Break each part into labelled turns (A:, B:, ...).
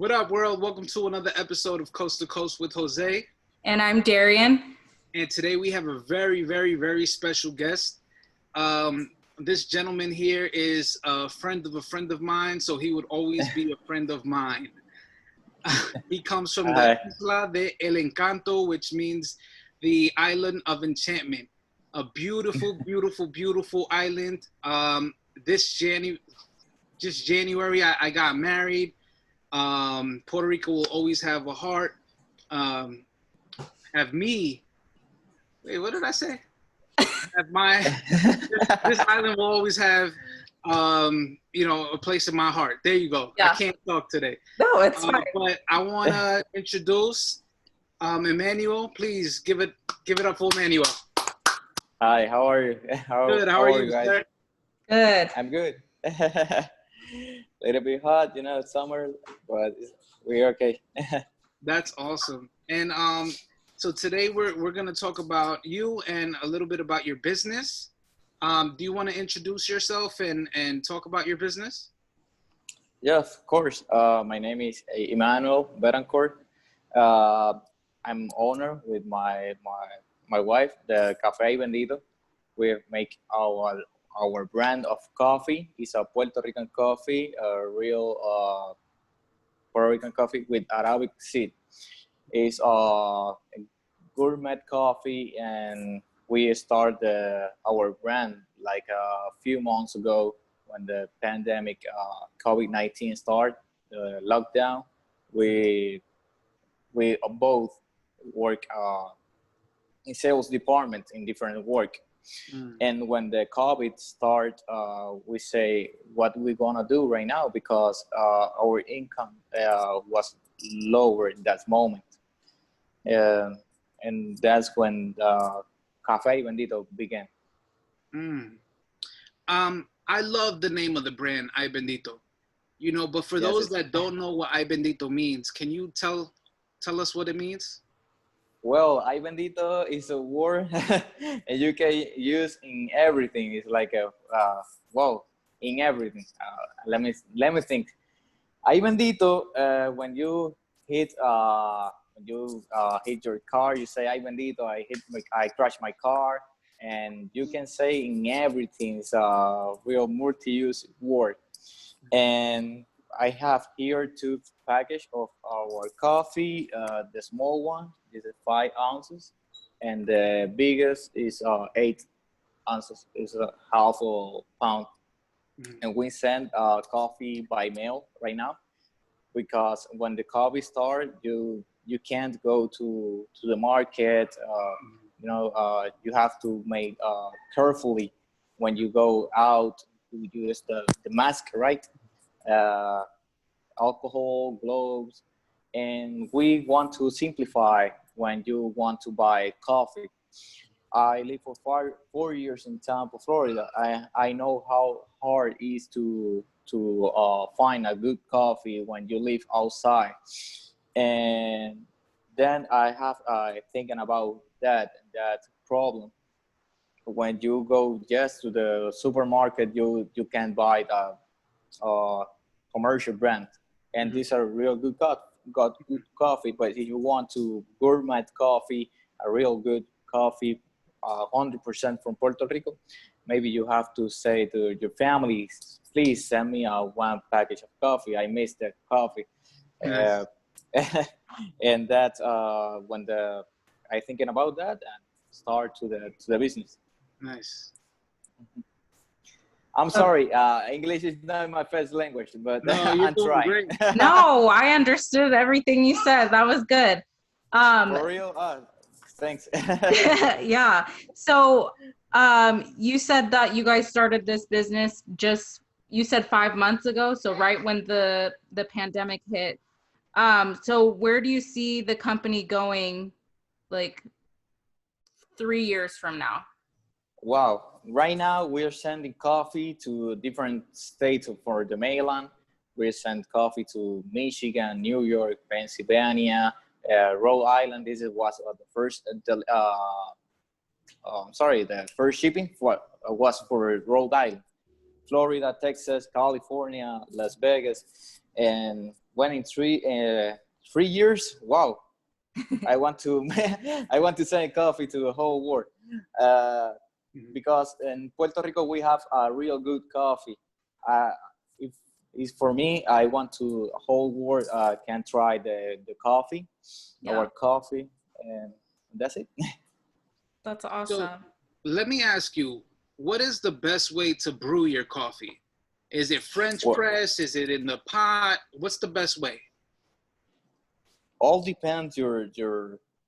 A: What up, world? Welcome to another episode of Coast to Coast with Jose.
B: And I'm Darian.
A: And today we have a very, very, very special guest. This gentleman here is a friend of mine, so he would always be a friend of mine. He comes from the Isla de El Encanto, which means the island of enchantment. A beautiful, beautiful, beautiful island. This January, I got married. Puerto Rico will always have a heart. Have me. Wait, what did I say? Have my this island will always have a place in my heart. There you go.
B: Yeah.
A: I can't talk today.
B: No, it's fine.
A: But I want to introduce Emmanuel. Please give it up for Emmanuel.
C: Hi, how are you?
A: Good. How are you,
C: guys?
A: Sir?
B: Good.
C: I'm good. Little bit hot, it's summer, but we're okay.
A: That's awesome. And so today we're gonna talk about you and a little bit about your business. Do you want to introduce yourself and talk about your business?
C: Yeah, of course. My name is Emmanuel Betancourt. I'm owner with my wife, the Cafe Ay Bendito. We make our brand of coffee. It's a Puerto Rican coffee, a real Puerto Rican coffee with Arabic seed. It's a gourmet coffee, and we started our brand like a few months ago when the pandemic, COVID-19 started, lockdown. We both work in sales department in different work. And when the COVID start, we say what we're gonna do right now because our income was lower in that moment, and that's when the Cafe Bendito began.
A: I love the name of the brand, Ay Bendito. But for those that don't know what Ay Bendito means, can you tell us what it means?
C: Well, Ay Bendito is a word and you can use in everything. It's like in everything. Let me think. Ay Bendito, when you hit hit your car, you say Ay Bendito. I crashed my car, and you can say in everything. It's a real multi-use word. And I have here 2 packages of our coffee. The small one is 5 ounces, and the biggest is 8 ounces. It's a half a pound. And we send coffee by mail right now because when the coffee starts, you can't go to the market. You have to make carefully when you go out to use the mask, right? Alcohol, gloves, and we want to simplify when you want to buy coffee. I live for 4 years in Tampa, Florida. I know how hard it is to find a good coffee when you live outside, and then I have thinking about that problem. When you go just to the supermarket, you can buy the commercial brand, and these are real good coffee. But if you want to gourmet coffee, a real good coffee, 100% from Puerto Rico, maybe you have to say to your family, please send me 1 package of coffee. I miss the coffee.
A: Yes.
C: And that's when I thinking about that and start to the business.
A: Nice.
C: I'm sorry, English is not my first language, but
A: No, you're
C: I'm
A: doing
C: trying.
A: great.
B: No, I understood everything you said. That was good.
C: For real? Thanks.
B: Yeah. So you said that you guys started this business you said 5 months ago. So right when the pandemic hit. So where do you see the company going like 3 years from now?
C: Wow. Right now, we're sending coffee to different states for the mainland. We send coffee to Michigan, New York, Pennsylvania, Rhode Island. This was the first, the first shipping was for Rhode Island. Florida, Texas, California, Las Vegas. And when in 3 years, wow, I want to I want to send coffee to the whole world, because in Puerto Rico we have a real good coffee. If it's for me, I want to whole world can try the coffee, our coffee, and that's it.
B: That's
A: So
B: awesome.
A: let me ask you, what is the best way to brew your coffee? Is it French
C: Well,
A: press? Is it in the pot? What's the best way?
C: all depends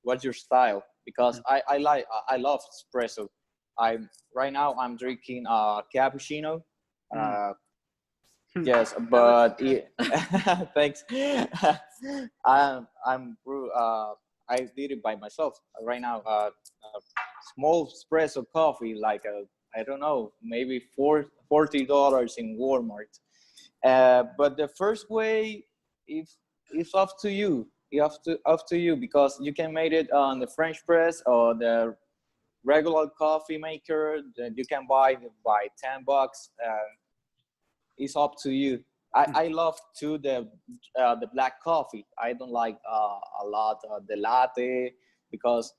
C: what's your style, because I love espresso. Right now I'm drinking cappuccino. Yes, but thanks. I did it by myself right now. Small espresso coffee, like I don't know, maybe $40 in Walmart. But the first way, if it's up to you, up to you, because you can make it on the French press or the regular coffee maker that you can buy $10. It's up to you. I love too the black coffee. I don't like a lot the latte, because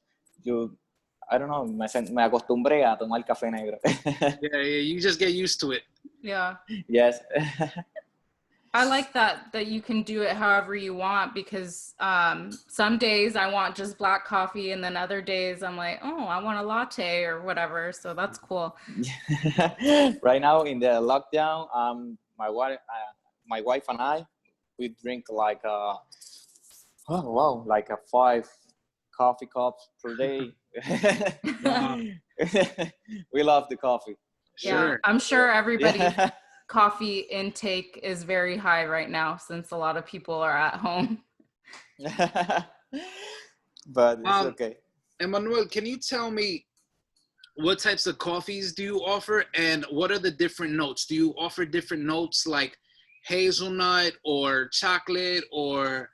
C: I don't know, me acostumbré a tomar café negro.
A: Yeah, you just get used to it.
B: Yeah.
C: Yes.
B: I like that you can do it however you want, because some days I want just black coffee, and then other days I'm like, oh, I want a latte or whatever. So that's cool.
C: Right now in the lockdown, my wife and I, we drink like like 5 coffee cups per day.
A: Wow.
C: We love the coffee.
B: Yeah,
A: Sure.
B: I'm sure everybody's
C: Yeah.
B: coffee intake is very high right now, since a lot of people are at home.
C: But it's okay.
A: Emmanuel, can you tell me what types of coffees do you offer, and what are the different notes? Do you offer different notes like hazelnut or chocolate or,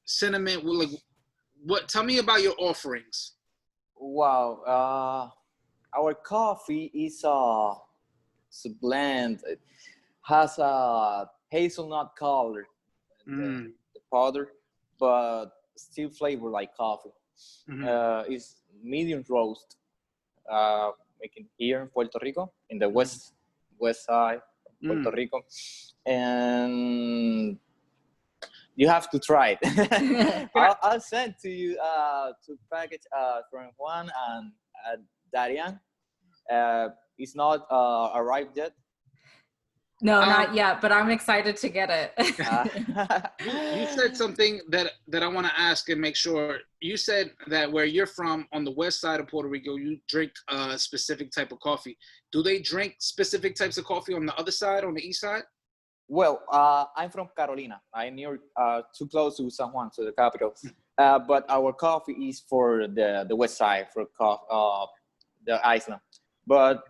A: cinnamon? Like, what? Tell me about your offerings.
C: Wow. Our coffee is it's a blend. It has a hazelnut color, the powder, but still flavor like coffee. It's medium roast, making here in Puerto Rico, in the west side of Puerto Rico, and you have to try it. I'll send to you to package from Juan and Darian. It's not arrived yet.
B: No, not yet, but I'm excited to get it.
A: You said something that I want to ask and make sure. You said that where you're from, on the west side of Puerto Rico, you drink a specific type of coffee. Do they drink specific types of coffee on the other side, on the east side?
C: Well, I'm from Carolina. I'm near, too close to San Juan, to the capital. But our coffee is for the west side, for the island. But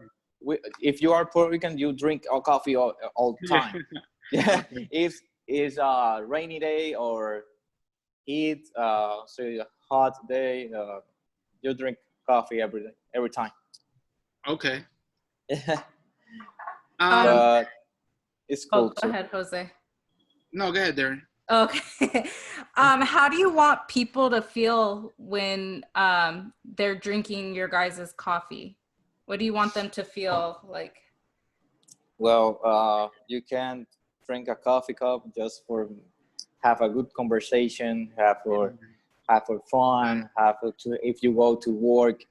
C: if you are Puerto Rican, you drink coffee all the time. Yeah. If it's a rainy day or heat, so a hot day, you drink coffee every time.
A: Okay.
C: But it's cool
B: go ahead, Jose.
A: No, go ahead, Darren.
B: Okay. How do you want people to feel when they're drinking your guys' coffee? What do you want them to feel like?
C: Well, you can drink a coffee cup just for have a good conversation, have for fun, if you go to work,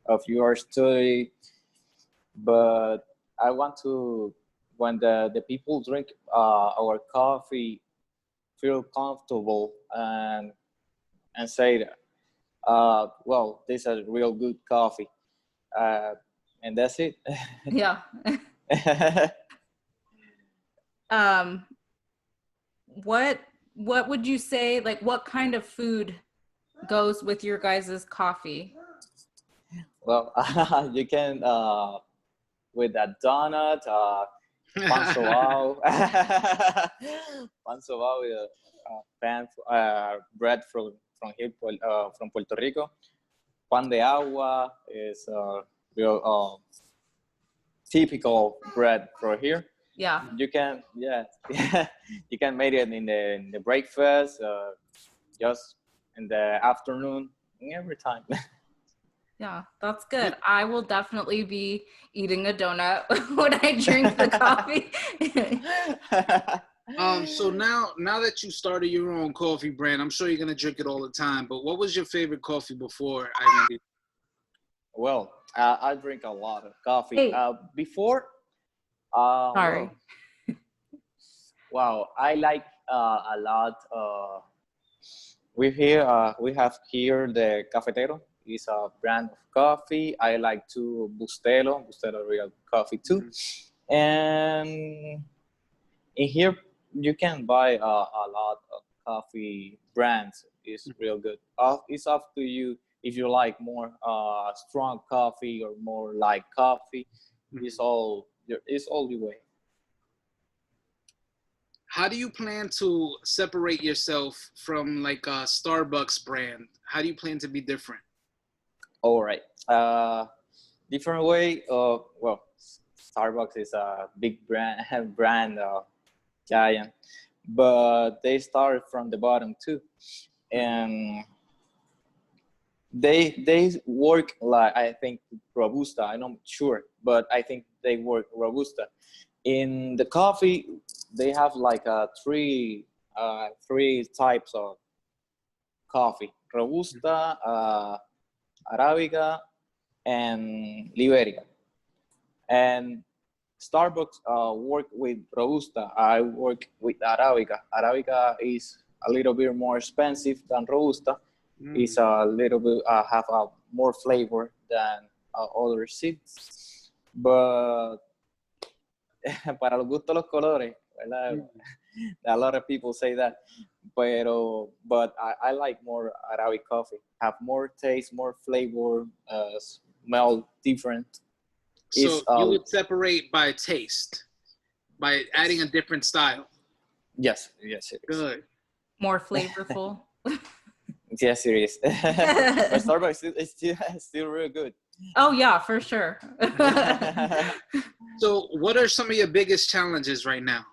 C: if you are studying. But I want to, when the people drink our coffee, feel comfortable and say, well, this is a real good coffee. And that's it.
B: Yeah. What would you say, like, what kind of food goes with your guys' coffee?
C: Well, you can with a donut, pan sobao, pan sobao with bread from here, from Puerto Rico. Pan de agua is real typical bread from here.
B: Yeah.
C: You can, yeah, you can make it in the breakfast, just in the afternoon, every time.
B: Yeah, that's good. I will definitely be eating a donut when I drink the coffee.
A: So now that you started your own coffee brand, I'm sure you're gonna drink it all the time. But what was your favorite coffee before Ay Bendito?
C: Well, I drink a lot of coffee.
B: Hey.
C: Before,
B: Sorry.
C: wow, I like a lot. We have here the Cafetero. It's a brand of coffee. I like to Bustelo real coffee too.
A: Mm-hmm.
C: And in here, you can buy a lot of coffee brands. It's real good. It's up to you if you like more strong coffee or more light coffee.
A: Mm-hmm.
C: It's all the way.
A: How do you plan to separate yourself from like a Starbucks brand? How do you plan to be different?
C: All right. Different way. Well, Starbucks is a big brand giant, but they started from the bottom too, and they work like, I think, Robusta. I'm not sure, but I think they work Robusta. In the coffee, they have like three types of coffee: Robusta, Arabica, and Liberica. And Starbucks work with Robusta. I work with Arabica. Arabica is a little bit more expensive than Robusta. It's a little bit have a more flavor than other seeds. But para los gustos los colores, ¿verdad? A lot of people say that. But I like more Arabic coffee. Have more taste, more flavor, smell different.
A: So you would separate by taste, by adding a different style.
C: Yes, it is.
A: Good.
B: More flavorful.
C: Yes, it is. But Starbucks is still real good.
B: Oh yeah, for sure.
A: So what are some of your biggest challenges right now?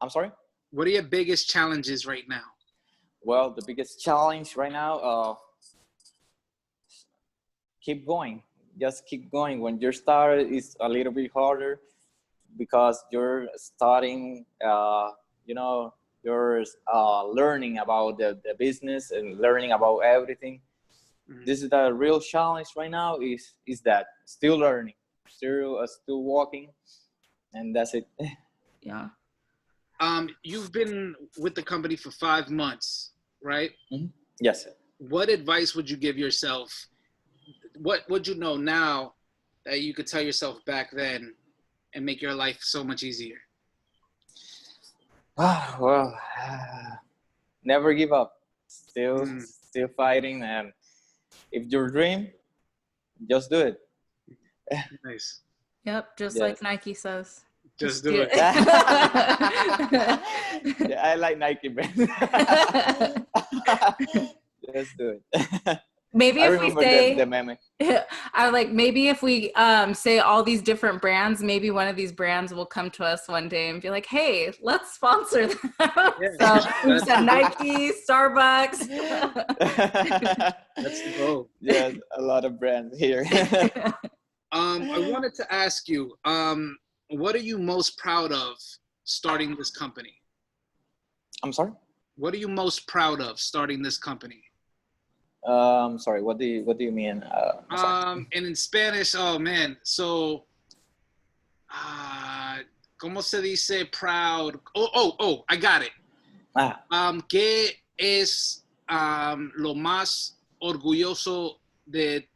C: I'm sorry?
A: What are your biggest challenges right now?
C: Well, the biggest challenge right now, keep going. Just keep going. When you start, it's a little bit harder because you're starting, you're learning about the business and learning about everything. Mm-hmm. This is the real challenge right now is that still learning, still walking, and that's it.
B: Yeah.
A: You've been with the company for 5 months, right?
C: Mm-hmm. Yes.
A: What advice would you give yourself? What would you know now that you could tell yourself back then and make your life so much easier?
C: Well, never give up. Still fighting, and if your dream, just do it.
A: Nice.
B: Yep, just like Nike says.
A: Just do it.
C: Yeah, I like Nike, man. Just do it.
B: Maybe if we say
C: the meme.
B: maybe if we say all these different brands, maybe one of these brands will come to us one day and be like, hey, let's sponsor them. Yeah, so we said Nike, Starbucks.
A: That's the goal.
C: Yeah, a lot of brands here.
A: I wanted to ask you, what are you most proud of starting this company?
C: I'm sorry?
A: What are you most proud of starting this company?
C: Sorry, what do you mean?
A: And in Spanish, oh man, so ¿cómo se dice proud? Oh, I got it. ¿Qué es lo más orgulloso de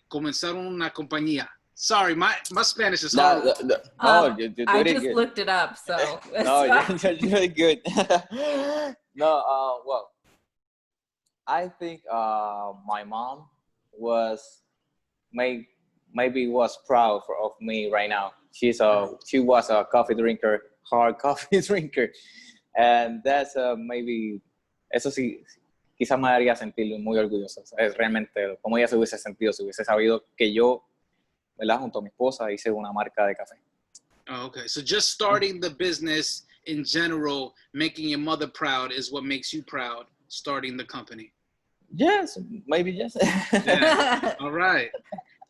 A: comenzar una compañía? Sorry, my Spanish is horrible.
C: I
B: just looked it up, so.
C: No, you're really good. No, well, I think my mom was maybe was proud of me right now. She was a coffee drinker, hard coffee drinker, and that's maybe eso sí. Quizás me haría sentir muy orgulloso. Es realmente como ella se hubiese sentido si hubiese sabido que yo, ¿verdad? Junto a mi esposa hice una marca de café.
A: Oh, okay. So just starting the business in general, making your mother proud is what makes you proud, starting the company.
C: Yes, maybe yes.
A: Yeah. All right.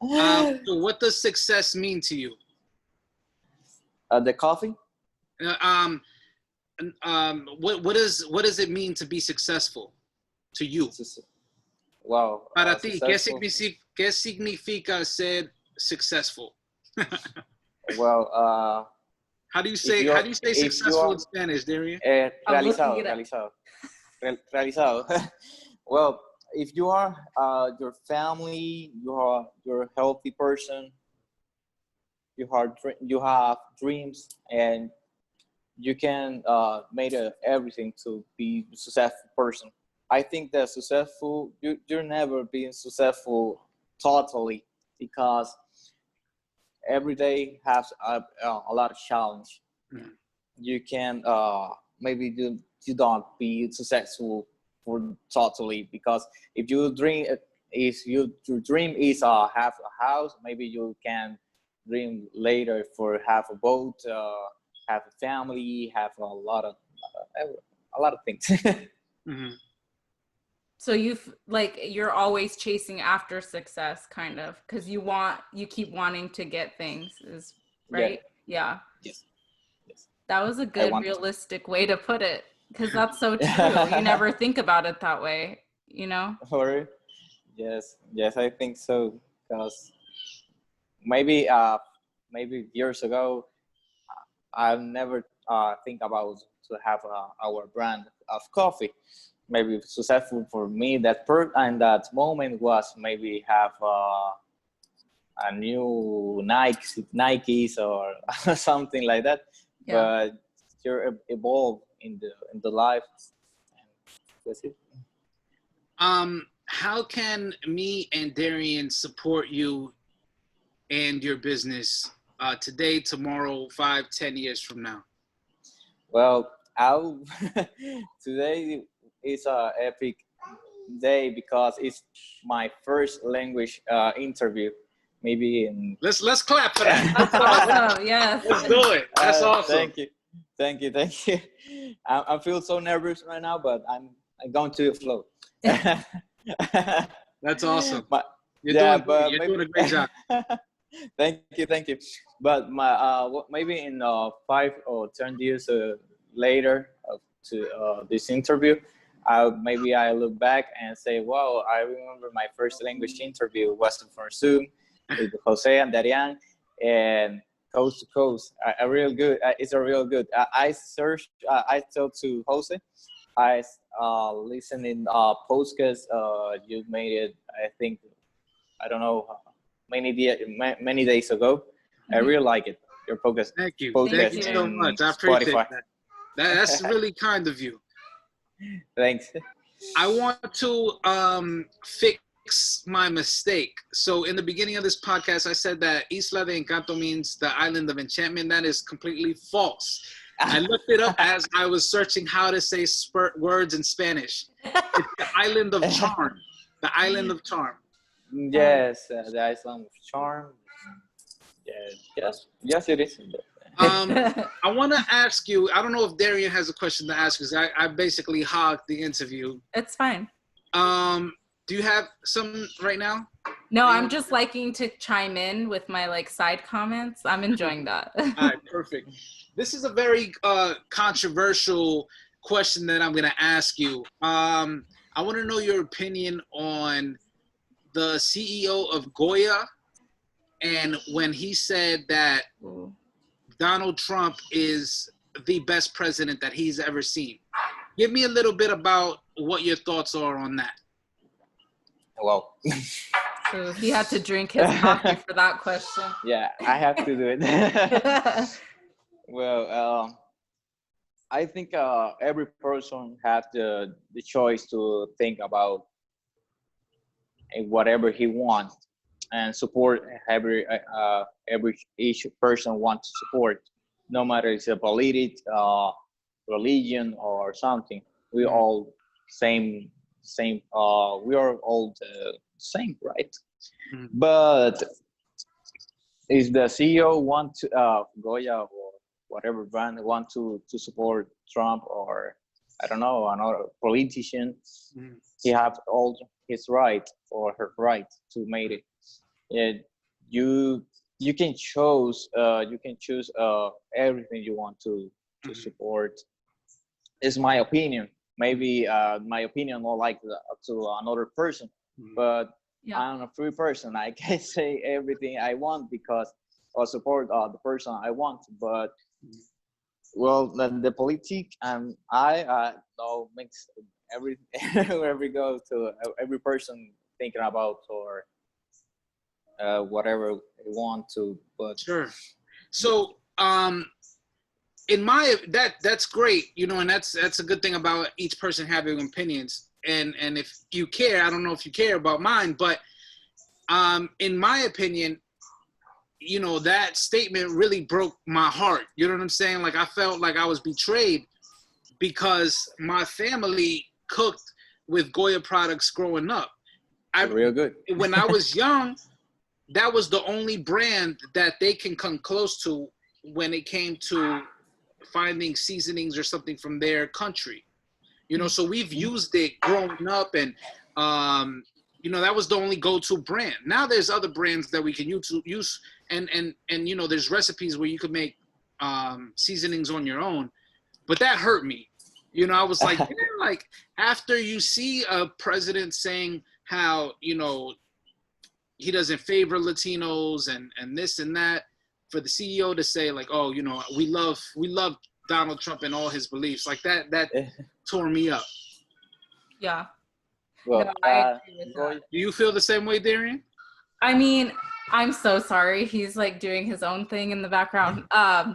A: So what does success mean to you?
C: The coffee.
A: Uh, Um, what does it mean to be successful to you?
C: Wow,
A: Para ti,
C: successful.
A: qué significa ser successful?
C: Well,
A: How do you
C: if
A: say
C: you're if you
A: successful
C: are
A: in Spanish, Darian?
B: I'm looking
C: realizado,
B: it up.
C: realizado. Well, if you are your family, you're a healthy person, you have dreams, and you can make everything to be a successful person. I think that you're never being successful totally, because every day has a lot of challenge.
A: Mm.
C: You can maybe you don't be successful for totally, because if your dream is have a house, maybe you can dream later for have a boat, have a family, have a lot of things.
A: Mm-hmm.
B: So you're always chasing after success, kind of, because you keep wanting to get things, is
C: Yeah.
B: right? Yeah.
C: Yes. Yes.
B: That was a
C: I
B: good,
C: want.
B: realistic way to put it, because that's so true. You never think about it that way, you know?
C: Or yes, yes, I think so. Because maybe years ago, I've never think about to have our brand of coffee. Maybe successful for me and that moment was maybe have a new Nikes or something like that.
B: Yeah.
C: But you're evolved in the life. And that's it.
A: How can me and Darian support you and your business today, tomorrow, 5, 10 years from now?
C: Well, I'll today is a epic day because it's my first language interview. Maybe in.
A: Let's clap for that.
B: That's awesome. Yes.
A: Let's do it. That's awesome.
C: Thank you. I feel so nervous right now, but I'm going to flow.
A: That's awesome.
C: But,
A: You're
C: yeah,
A: doing
C: but
A: great. You're
C: maybe,
A: doing a great job.
C: thank you. But maybe in 5 or 10 years later to this interview, I look back and say, wow, I remember my first language interview was for Zoom with Jose and Darian, and coast to coast. A real good. It's a real good. I searched. I told to Jose. I listened in podcast. You made it. I think I don't know many days ago. I really like it. Your podcast.
A: Thank you. Thank
C: Podcast
A: you so
C: in
A: much. I appreciate
C: Spotify.
A: that. That's really kind of you.
C: Thanks.
A: I want to fix my mistake. So in the beginning of this podcast, I said that Isla de Encanto means the island of enchantment. That is completely false. I looked it up as I was searching how to say words in Spanish. It's the island of charm. The island of charm.
C: Yes, the Island of Charm. Yes, it is.
A: I want to ask you, I don't know if Darian has a question to ask, because I basically hogged the interview.
B: It's fine.
A: Do you have some right now?
B: No, I'm just liking to chime in with my side comments. I'm enjoying that.
A: All right, perfect. This is a very controversial question that I'm going to ask you. I want to know your opinion on the CEO of Goya, and when he said that
B: Ooh.
A: Donald Trump is the best president that he's ever seen. Give me a little bit about what your thoughts are on that.
C: Well,
B: So he had to drink his coffee for that question.
C: yeah, I have to do it. Well, I think every person has the choice to think about whatever he wants and support each person wants to support, no matter it's a politics, religion, or something. We all same. We are all the same, right?
A: Mm-hmm.
C: But Is the CEO want to Goya or whatever brand want to support Trump or I don't know another politician?
A: Mhm.
C: He have all his right or her right to make it. Yeah, you you can choose everything you want to
A: Mhm.
C: support. Is my opinion. Maybe my opinion more like to another person,
A: Mhm.
C: but
B: Yeah.
C: I'm a free person. I can say everything I want because I support the person I want. But well, the politic and I know makes every wherever we go to every person thinking about or whatever they want to. But
A: Sure. So, in my that's great, you know, and that's a good thing about each person having opinions. And if you care, I don't know if you care about mine, but in my opinion, you know, that statement really broke my heart. You know what I'm saying? Like I felt like I was betrayed because my family cooked with Goya products growing up. I
C: real good.
A: When I was young, that was the only brand that they can come close to when it came to finding seasonings or something from their country. You know, so we've used it growing up, and you know, that was the only go-to brand. Now there's other brands that we can use, and you know, there's recipes where you could make seasonings on your own. But that hurt me. You know, I was like, yeah, like after you see a president saying how, you know, he doesn't favor Latinos and this and that, for the CEO to say like, oh, you know, we love Donald Trump and all his beliefs, like that tore me up.
B: Yeah. No,
C: Well,
B: I agree with that.
C: Goya,
A: Do you feel the same way, Darian?
B: I mean, I'm so sorry. He's like doing his own thing in the background.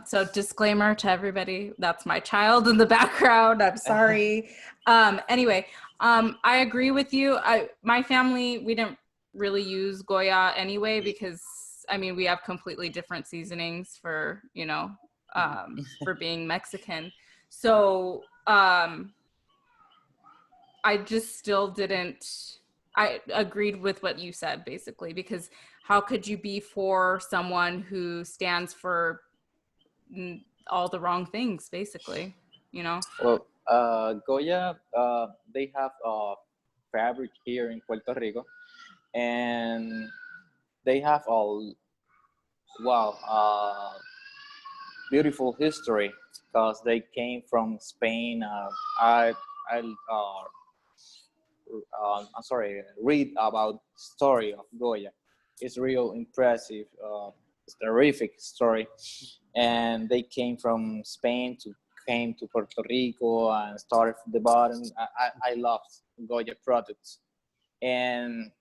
B: So disclaimer to everybody, that's my child in the background. I'm sorry. Anyway, I agree with you. My family, we didn't really use Goya anyway because I mean, we have completely different seasonings for, you know, for being Mexican. So, I just still didn't. I agreed with what you said basically, because how could you be for someone who stands for all the wrong things, basically, you know?
C: well, Goya, they have a fabric here in Puerto Rico, and they have a wow, beautiful history because they came from Spain. I I'm sorry, read about story of Goya. It's real impressive. It's a terrific story, and they came from Spain to came to Puerto Rico and started from the bottom. I love Goya products, and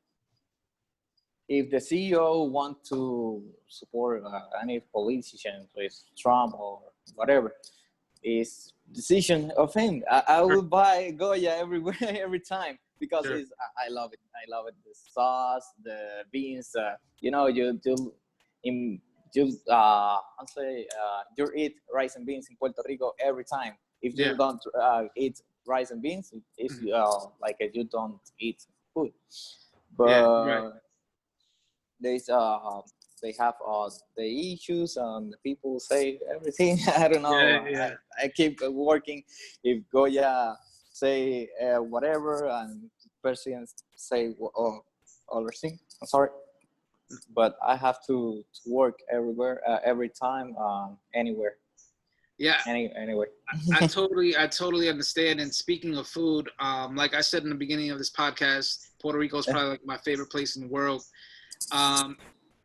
C: if the CEO want to support any politician, with Trump or whatever, is decision of him. I will buy Goya everywhere every time because
A: Sure.
C: I love it. I love it. The sauce, the beans. You know, in you I'll say you eat rice and beans in Puerto Rico every time. If
A: Yeah.
C: you don't eat rice and beans, it's like you don't eat food.
A: Yeah. Right.
C: But there's they have the issues and the people say everything. I don't know.
A: Yeah. Yeah.
C: I keep working. If Goya say whatever and presidents say other thing, I'm sorry, but I have to work everywhere, every time, anywhere,
A: Yeah.
C: anyway.
A: I totally understand. And speaking of food, like I said in the beginning of this podcast, Puerto Rico is probably like my favorite place in the world.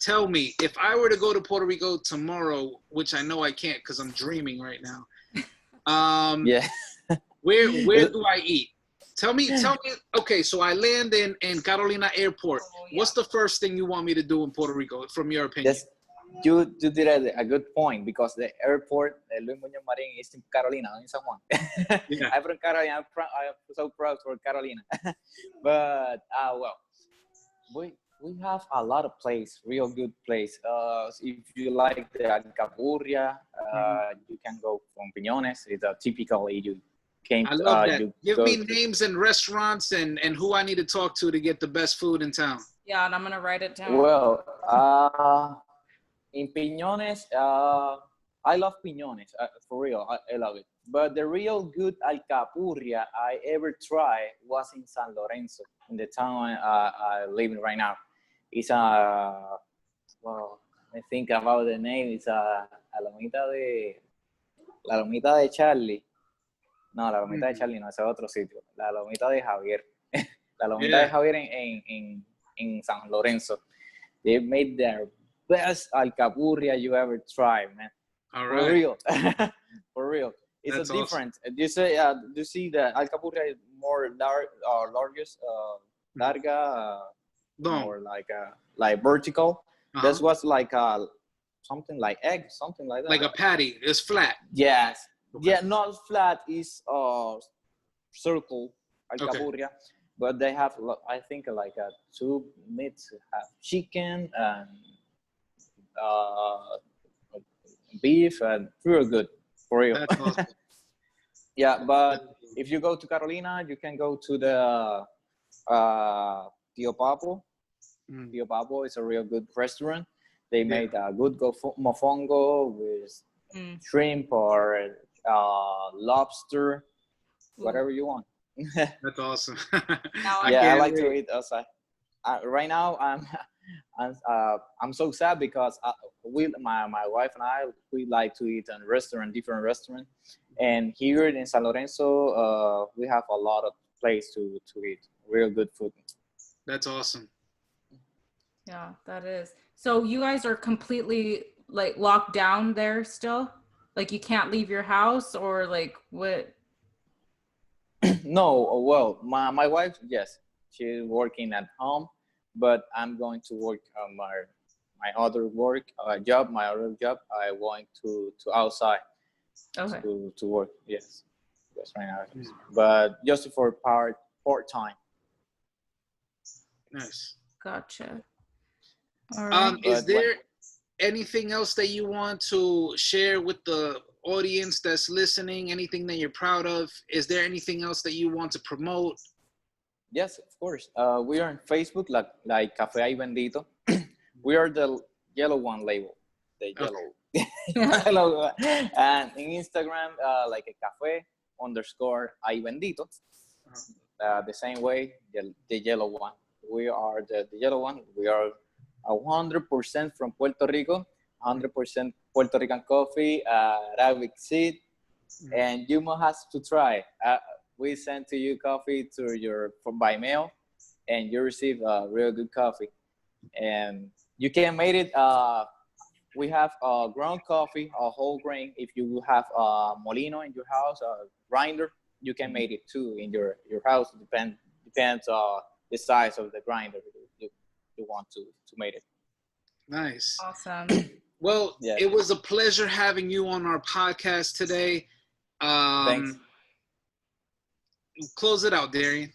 A: Tell me, if I were to go to Puerto Rico tomorrow, which I know I can't because I'm dreaming right now,
C: Yeah.
A: where do I eat? Tell me. Okay, so I land in Carolina Airport.
B: Oh, yeah.
A: What's the first thing you want me to do in Puerto Rico, from your opinion?
C: Yes, you did a good point because the airport, Luis Muñoz Marin, is in Carolina, not in San Juan.
A: Yeah.
C: I'm from Carolina. I'm so proud for Carolina. But well, we have a lot of place, real good place. If you like the alcapurria, you can go from Piñones. It's a typical you came.
A: I love that.
C: You
A: Give
C: go
A: me
C: to,
A: names and restaurants and who I need to talk to get the best food in town.
B: Yeah, and I'm gonna write it down.
C: well, In piñones, I love piñones, for real, I love it. But the real good alcapurria I ever tried was in San Lorenzo, in the town I live in right now. It's well, I think about the name, it's la lomita de Charlie. No, la lomita de Charlie no, ese es otro sitio. La lomita de Javier. La lomita de Javier en San Lorenzo. They made their best alcapurria you ever tried, man.
A: All right.
C: For real. For real. It's
A: That's
C: a different. Awesome. You see the alcapurria is more largest, larga, or like vertical. This was like something like egg, something like that.
A: Like a patty. It's flat.
C: Yes. Okay. Yeah, not flat. It's circle alcapurria. Okay. But they have, I think, like two meats. Have chicken and beef, and real good, for real.
A: That's awesome.
C: Yeah, but if you go to Carolina, you can go to the Tio Papo. Tio Papo is a real good restaurant. They made a good mofongo with shrimp or lobster, whatever you want.
A: That's awesome.
C: I like to eat outside. Right now, I'm so sad because my wife and I, we like to eat in different restaurants, and here in San Lorenzo, we have a lot of place to eat real good food.
A: That's awesome.
B: Yeah, that is. So you guys are completely like locked down there still? Like you can't leave your house, or like what?
C: No, well, my wife, yes, she's working at home, but I'm going to work on my other job. My other job, I going to outside to work. Yes, right now, but just for part time.
A: Nice.
B: Gotcha. All right.
A: Is there anything else that you want to share with the audience that's listening? Anything that you're proud of? Is there anything else that you want to promote?
C: Yes, of course. We are on Facebook, like Café Ay Bendito. We are the yellow one label, the yellow. And in Instagram, like a cafe_Ay Bendito. The same way, the yellow one. We are the yellow one. We are 100% from Puerto Rico, 100% Puerto Rican coffee, Arabic seed, and you must have to try. We send to you coffee by mail, and you receive real good coffee. And you can make it. We have ground coffee, a whole grain. If you have a molino in your house, a grinder, you can make it too in your house. Depends the size of the grinder you want to make it.
A: Nice.
B: Awesome.
A: Well, It was a pleasure having you on our podcast today.
C: Thanks.
A: Close it out, Darian.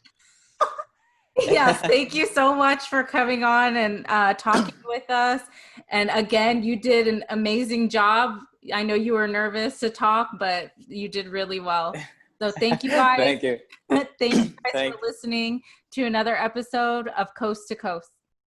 B: Yes, thank you so much for coming on and talking with us. And again, you did an amazing job. I know you were nervous to talk, but you did really well. So thank you guys.
C: Thank you.
B: Thank you guys for listening to another episode of Coast to Coast.